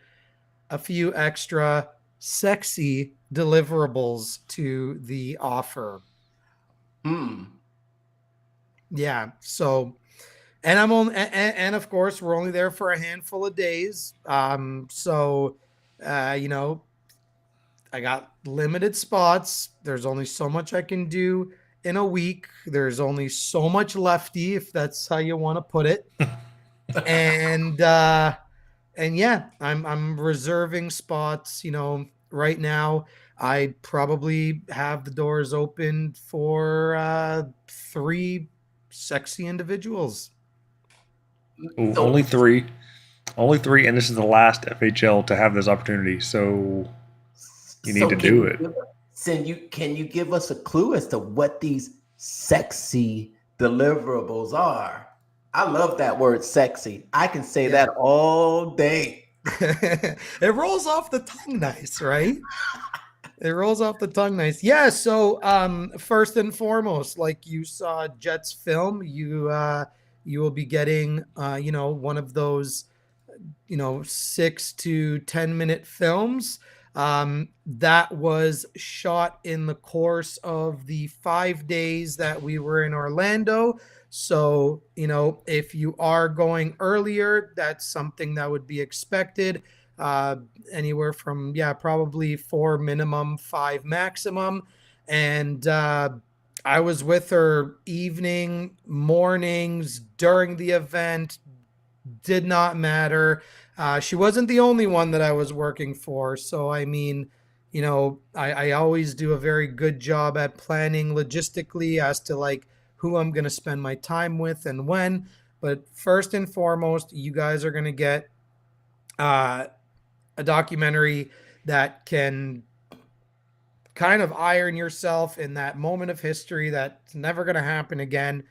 a few extra sexy deliverables to the offer. Yeah. So, and and of course, we're only there for a handful of days. So, I got limited spots. There's only so much I can do in a week. There's only so much Lefty, if that's how you want to put it. and yeah, I'm reserving spots, right now. I probably have the doors open for 3 sexy individuals.
Ooh, only three, and this is the last FHL to have this opportunity. So you need to do it.
Can you give us a clue as to what these sexy deliverables are? I love that word sexy. I can say that all day.
It rolls off the tongue nice, right? It rolls off the tongue nice. Yeah, so first and foremost, like you saw Jet's film, you will be getting one of those 6 to 10 minute films. That was shot in the course of the 5 days that we were in Orlando. So, if you are going earlier, that's something that would be expected. Uh, Anywhere from, probably 4 minimum, 5 maximum. And I was with her evening, mornings, during the event, did not matter. She wasn't the only one that I was working for. So, I mean, I always do a very good job at planning logistically as to like who I'm going to spend my time with and when. But first and foremost, you guys are going to get a documentary that can kind of iron yourself in that moment of history that's never going to happen again.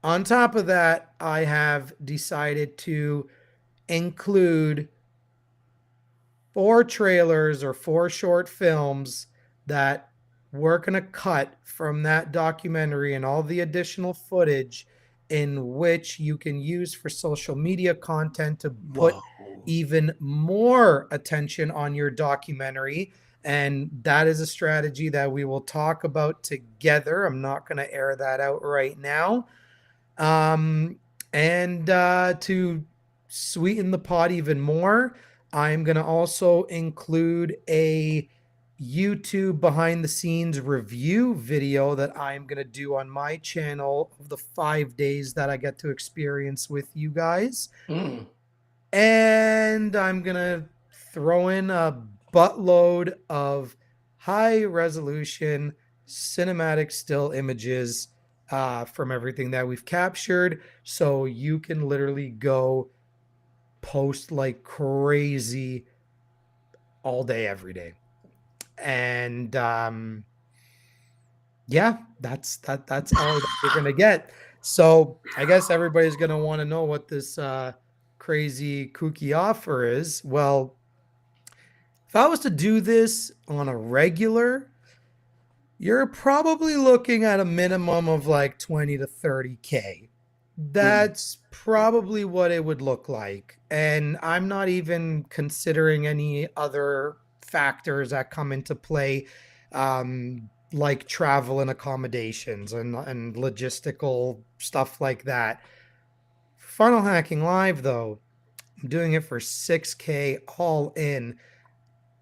On top of that, I have decided to include 4 trailers or 4 short films that we're going to cut from that documentary and all the additional footage in which you can use for social media content to put even more attention on your documentary. And that is a strategy that we will talk about together. I'm not going to air that out right now. And to sweeten the pot even more, I'm going to also include a YouTube behind the scenes review video that I'm going to do on my channel of the 5 days that I get to experience with you guys. And I'm going to throw in a buttload of high resolution cinematic still images from everything that we've captured. So you can literally go post like crazy all day, every day. And that's all that you're gonna get. So I guess everybody's gonna want to know what this crazy kooky offer is. Well, if I was to do this on a regular, you're probably looking at a minimum of like 20 to 30K. That's probably what it would look like. And I'm not even considering any other factors that come into play, like travel and accommodations and logistical stuff like that. Funnel Hacking Live, though, I'm doing it for 6K all in.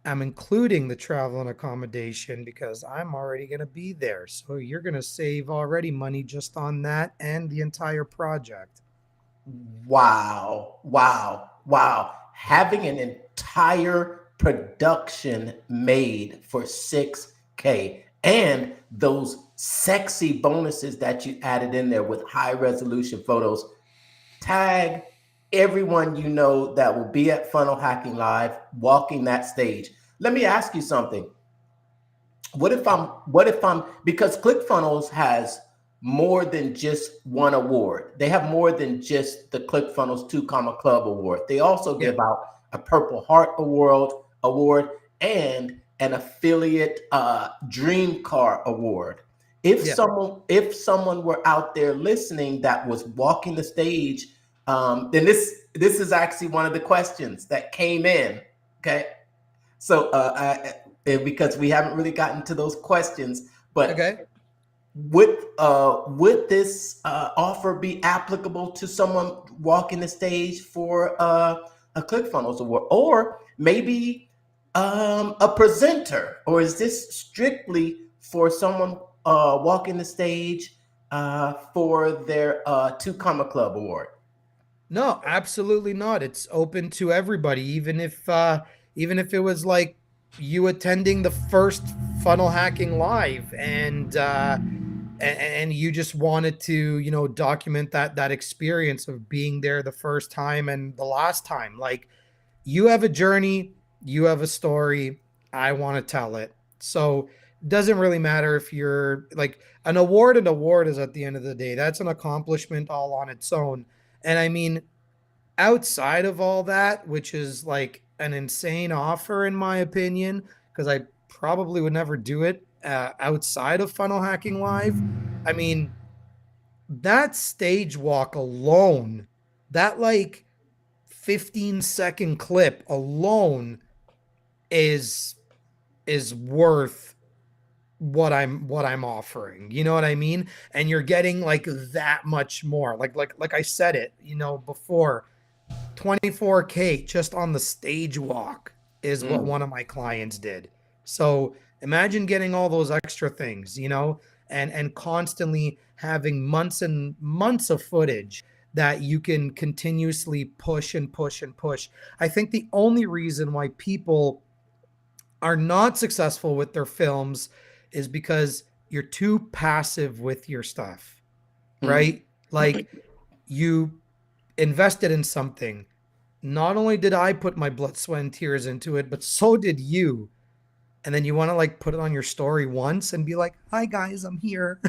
I'm including the travel and accommodation because I'm already going to be there. So you're going to save already money just on that and the entire project.
Wow. Having an entire production made for 6K and those sexy bonuses that you added in there with high resolution photos. Tag everyone you know that will be at Funnel Hacking Live walking that stage. Let me ask you something. What if I'm because ClickFunnels has more than just one award. They have more than just the ClickFunnels 2 Club award. They also give out a Purple Heart award and an affiliate Dream Car award. If someone were out there listening that was walking the stage, then this is actually one of the questions that came in. Okay, so because we haven't really gotten to those questions, but would this offer be applicable to someone walking the stage for a ClickFunnels award, or maybe a presenter, or is this strictly for someone walking the stage for their 2 Club award?
No, absolutely not. It's open to everybody, even if it was like you attending the first Funnel Hacking Live and you just wanted to, document that experience of being there the first time and the last time. Like, you have a journey, you have a story, I want to tell it. So it doesn't really matter if you're like an award is at the end of the day. That's an accomplishment all on its own. And I mean, outside of all that, which is like an insane offer in my opinion, because I probably would never do it outside of Funnel Hacking Live. I mean, that stage walk alone, that like 15-second clip alone is worth what I'm offering. You know what I mean? And you're getting like that much more. Like I said it, before, 24K just on the stage walk is what one of my clients did. So imagine getting all those extra things, and constantly having months and months of footage that you can continuously push and push and push. I think the only reason why people are not successful with their films is because you're too passive with your stuff, right? Like, you invested in something. Not only did I put my blood, sweat, and tears into it, but so did you. And then you want to like put it on your story once and be like, "Hi guys, I'm here."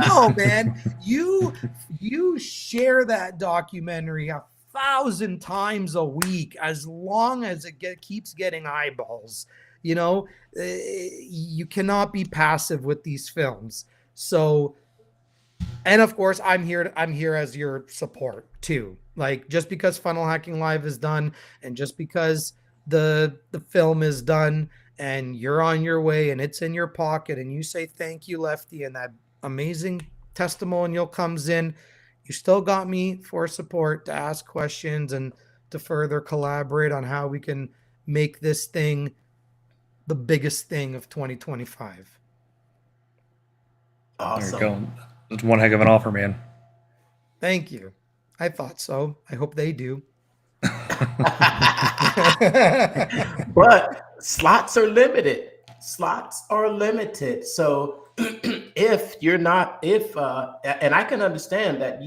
No, man, you share that documentary 1,000 times a week as long as it keeps getting eyeballs. You cannot be passive with these films. So, and of course, I'm here as your support too. Like, just because Funnel Hacking Live is done, and just because the film is done, and you're on your way and it's in your pocket, and you say thank you, Lefty, and that amazing testimonial comes in, you still got me for support to ask questions and to further collaborate on how we can make this thing the biggest thing of 2025.
Awesome.
There you go. That's one heck of an offer, man.
Thank you. I thought so. I hope they do.
But slots are limited. Slots are limited. So if you're not, and I can understand that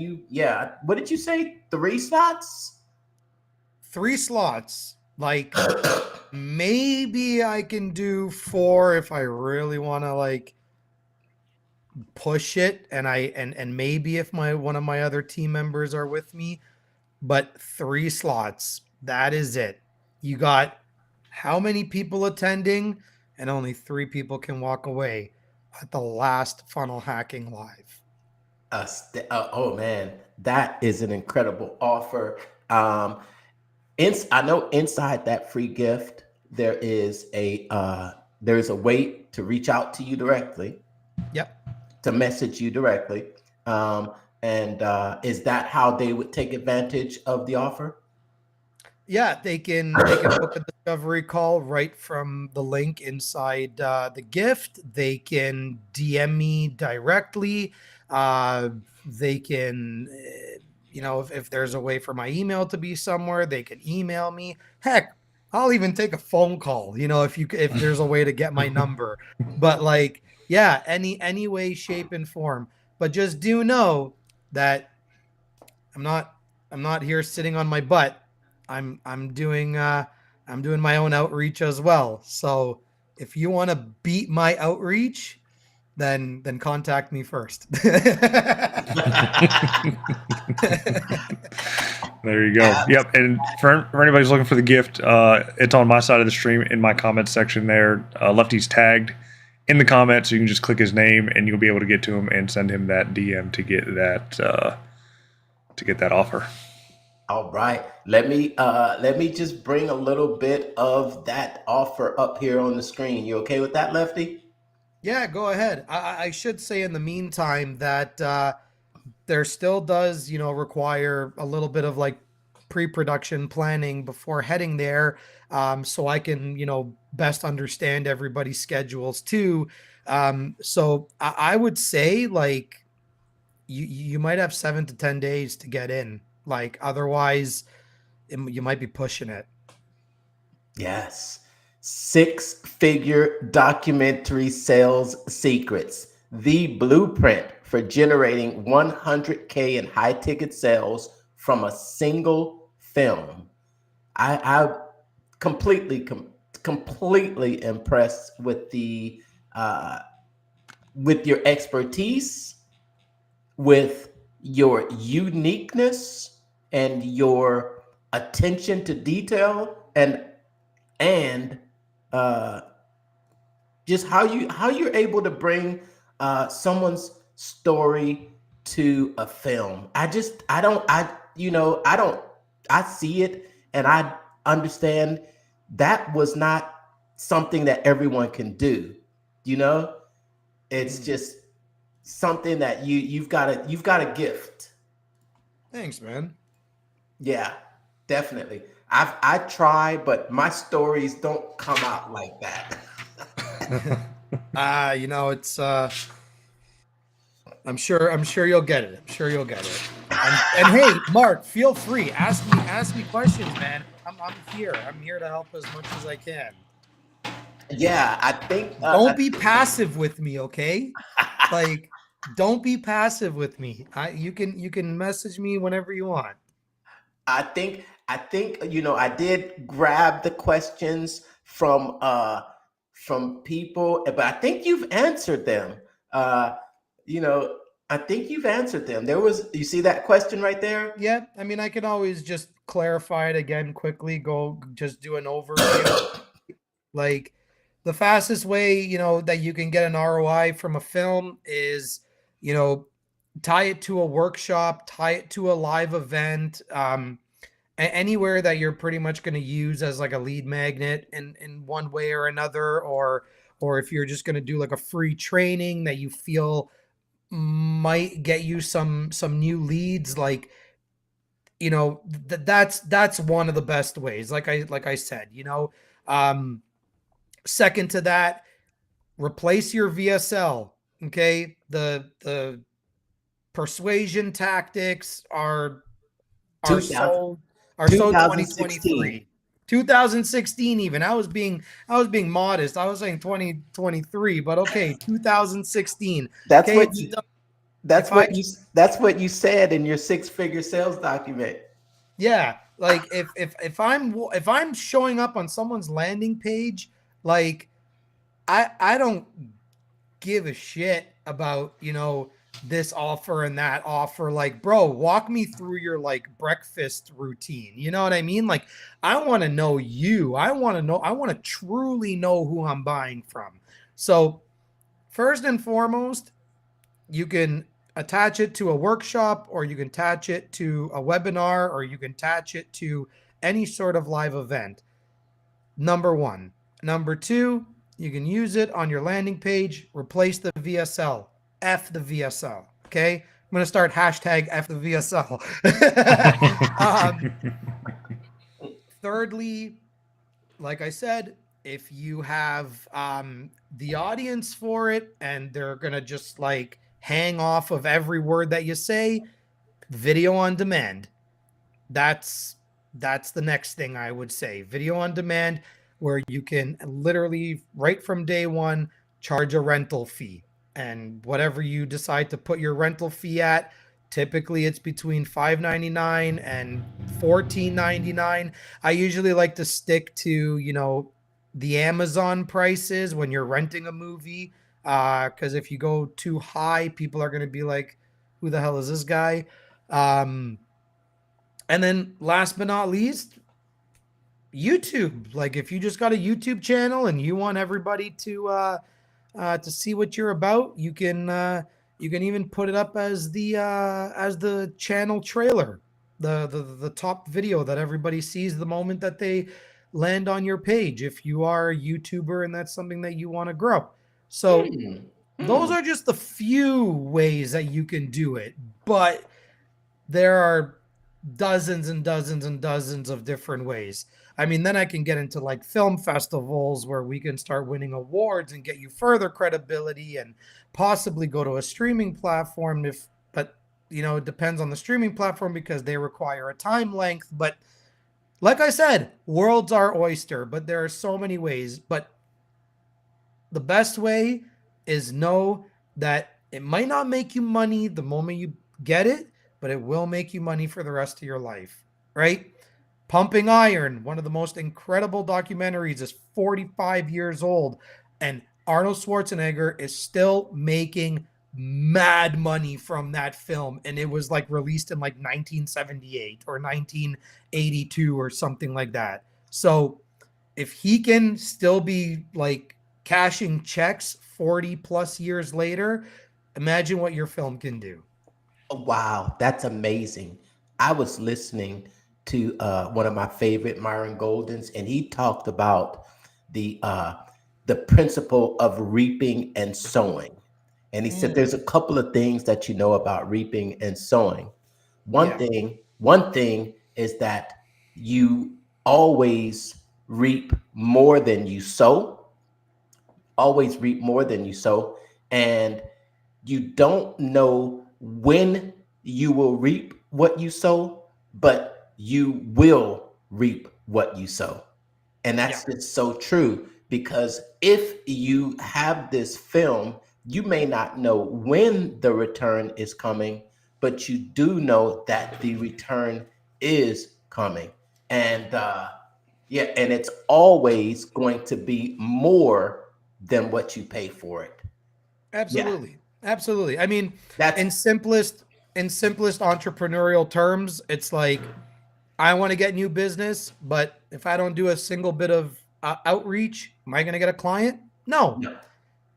what did you say? 3 slots?
3 slots. Like, maybe I can do 4 if I really want to like push it, and maybe if one of my other team members are with me, but 3 slots, that is it. You got how many people attending, and only 3 people can walk away at the last Funnel Hacking Live.
Oh man, that is an incredible offer. I know inside that free gift there is a way to reach out to you directly.
Yep.
To message you directly. And is that how they would take advantage of the offer?
Yeah, they can book a discovery call right from the link inside the gift. They can DM me directly. They can, if there's a way for my email to be somewhere, they can email me. Heck, I'll even take a phone call, if there's a way to get my number. But like, yeah, any way, shape, and form. But just do know that I'm not here sitting on my butt. I'm doing my own outreach as well. So if you want to beat my outreach, then contact me first.
There you go. Yep. And for anybody who's looking for the gift, it's on my side of the stream in my comments section there. Lefty's tagged in the comments, so you can just click his name and you'll be able to get to him and send him that DM to get that offer.
All right. Let me just bring a little bit of that offer up here on the screen. You okay with that, Lefty?
Yeah, go ahead. I should say in the meantime that there still does, require a little bit of like pre-production planning before heading there, so I can, best understand everybody's schedules too. So I would say like you might have 7 to 10 days to get in. Like, otherwise, you might be pushing it.
Yes. 6-figure documentary sales secrets. The blueprint for generating 100K in high ticket sales from a single film. I completely impressed with with your expertise, with your uniqueness, and your attention to detail, and just how you're able to bring someone's story to a film. I see it and I understand that was not something that everyone can do. You know, it's just something that you've got a gift.
Thanks, man.
Yeah, definitely. I try, but my stories don't come out like that.
You know, it's I'm sure you'll get it. I'm sure you'll get it. And hey, Mark, feel free. Ask me questions, man. I'm here. I'm here to help as much as I can.
Yeah, I think
Don't be passive with me, okay? Like, don't be passive with me. You can message me whenever you want.
I think I did grab the questions from people, but I think you've answered them. You know, I think you've answered them. You see that question right there?
Yeah, I mean, I can always just clarify it again quickly. Go just do an overview. Like, the fastest way, that you can get an ROI from a film is, tie it to a workshop, tie it to a live event, anywhere that you're pretty much going to use as like a lead magnet in one way or another, or if you're just going to do like a free training that you feel might get you some new leads, like, that's one of the best ways. Like I said, second to that, replace your VSL. Okay. The persuasion tactics are
2000
so
2016.
2016 even. I was being modest. I was saying 2023, but okay, 2016.
That's
Okay,
that's what you said in your six-figure sales document.
yeah, like if I'm showing up on someone's landing page, like I don't give a shit about, this offer and that offer. Like, bro, walk me through your like breakfast routine. You know what I mean? Like, I want to know you. I want to truly know who I'm buying from. So first and foremost, you can attach it to a workshop, or you can attach it to a webinar, or you can attach it to any sort of live event. Number one. Number two, you can use it on your landing page. Replace the VSL. F the VSL. Okay. I'm going to start hashtag F the VSL. Thirdly, like I said, if you have the audience for it and they're going to just like hang off of every word that you say, video on demand. That's the next thing I would say. Video on demand, where you can literally right from day one charge a rental fee, and whatever you decide to put your rental fee at, typically it's between $5.99 and $14.99. I usually like to stick to the Amazon prices when you're renting a movie, because if you go too high, people are going to be like, who the hell is this guy? And then last but not least, YouTube. Like, if you just got a YouTube channel and you want everybody to see what you're about, you can even put it up as the channel trailer, the top video that everybody sees the moment that they land on your page, if you are a YouTuber and that's something that you want to grow. So those are just the few ways that you can do it, but there are dozens and dozens and dozens of different ways. I mean, then I can get into like film festivals where we can start winning awards and get you further credibility, and possibly go to a streaming platform but it depends on the streaming platform because they require a time length. But like I said, world's our oyster, but there are so many ways. But the best way is know that it might not make you money the moment you get it, but it will make you money for the rest of your life, right? Pumping Iron, one of the most incredible documentaries, is 45 years old, and Arnold Schwarzenegger is still making mad money from that film. And it was like released in like 1978 or 1982 or something like that. So if he can still be like cashing checks 40 plus years later, imagine what your film can do.
Wow, that's amazing. I was listening to one of my favorite Myron Goldens, and he talked about the principle of reaping and sowing. And he said there's a couple of things that you know about reaping and sowing. One thing is that you always reap more than you sow. Always reap more than you sow. And you don't know when you will reap what you sow, but you will reap what you sow. And that's just so true, because if you have this film, you may not know when the return is coming, but you do know that the return is coming. And and it's always going to be more than what you pay for it.
Absolutely. Absolutely. I mean,
That's
in simplest entrepreneurial terms, it's like, I want to get new business, but if I don't do a single bit of outreach, am I going to get a client? No.
no.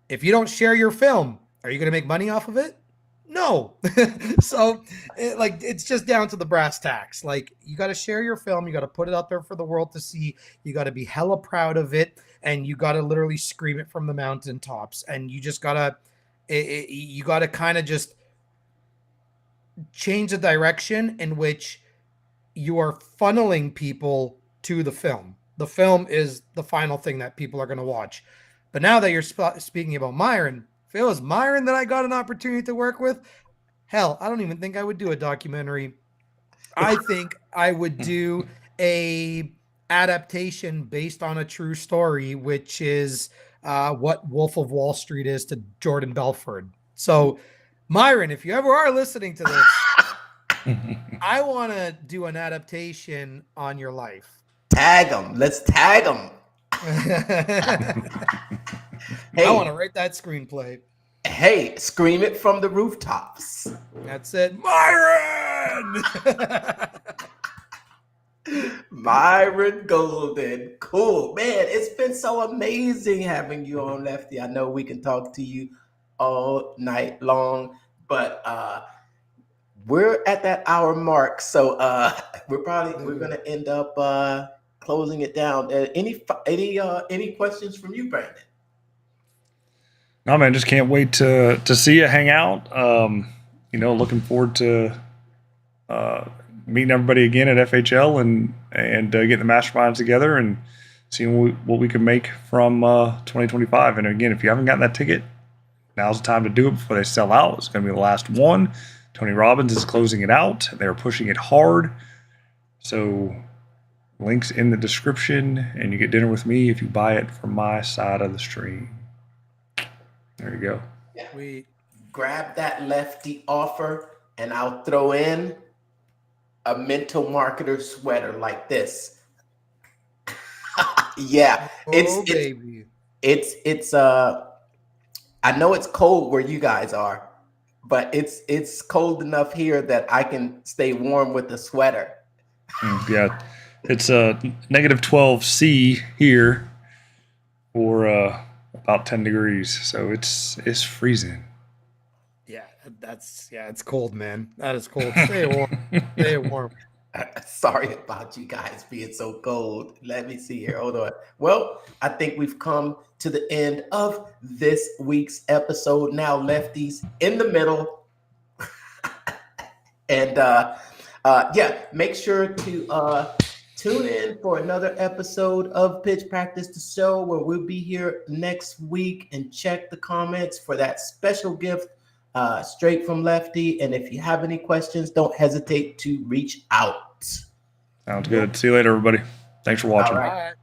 If you don't share your film, are you going to make money off of it? No. So it's just down to the brass tacks. Like, you got to share your film. You got to put it out there for the world to see. You got to be hella proud of it. And you got to literally scream it from the mountaintops. And you just got to kind of just change the direction in which you are funneling people to the film. The film is the final thing that people are going to watch. But now that you're speaking about Myron, if it was Myron that I got an opportunity to work with, hell, I don't even think I would do a documentary. I think I would do a adaptation based on a true story, which is what Wolf of Wall Street is to Jordan Belford. So, Myron, if you ever are listening to this, I want to do an adaptation on your life.
Tag them. Let's tag them. Hey,
I want to write that screenplay.
Hey, scream it from the rooftops.
That's it. Myron!
Myron Golden. Cool. Man, it's been so amazing having you on, Lefty. I know we can talk to you all night long, but we're at that hour mark. So we're going to end up closing it down. Any questions from you, Brandon?
No, man, just can't wait to see you hang out. Looking forward to meeting everybody again at FHL and getting the masterminds together and seeing what we can make from 2025. And again, if you haven't gotten that ticket, now's the time to do it before they sell out. It's going to be the last one. Tony Robbins is closing it out. They're pushing it hard. So links in the description, and you get dinner with me if you buy it from my side of the stream. There you go.
Yeah.
We
grab that Lefty offer, and I'll throw in a mental marketer sweater like this. Yeah,
baby.
It's I know it's cold where you guys are, but it's cold enough here that I can stay warm with the sweater.
Yeah, it's negative 12 C here, or about 10 degrees, so it's freezing.
Yeah, it's cold, man. That is cold. Stay warm. Stay warm.
Sorry about you guys being so cold. Let me see here. Hold on. Well, I think we've come to the end of this week's episode. Now, Lefty's in the middle. And make sure to tune in for another episode of Pitch Practice the Show, where we'll be here next week, and check the comments for that special gift straight from Lefty. And if you have any questions, don't hesitate to reach out.
Sounds good. See you later, everybody. Thanks for watching.
All right.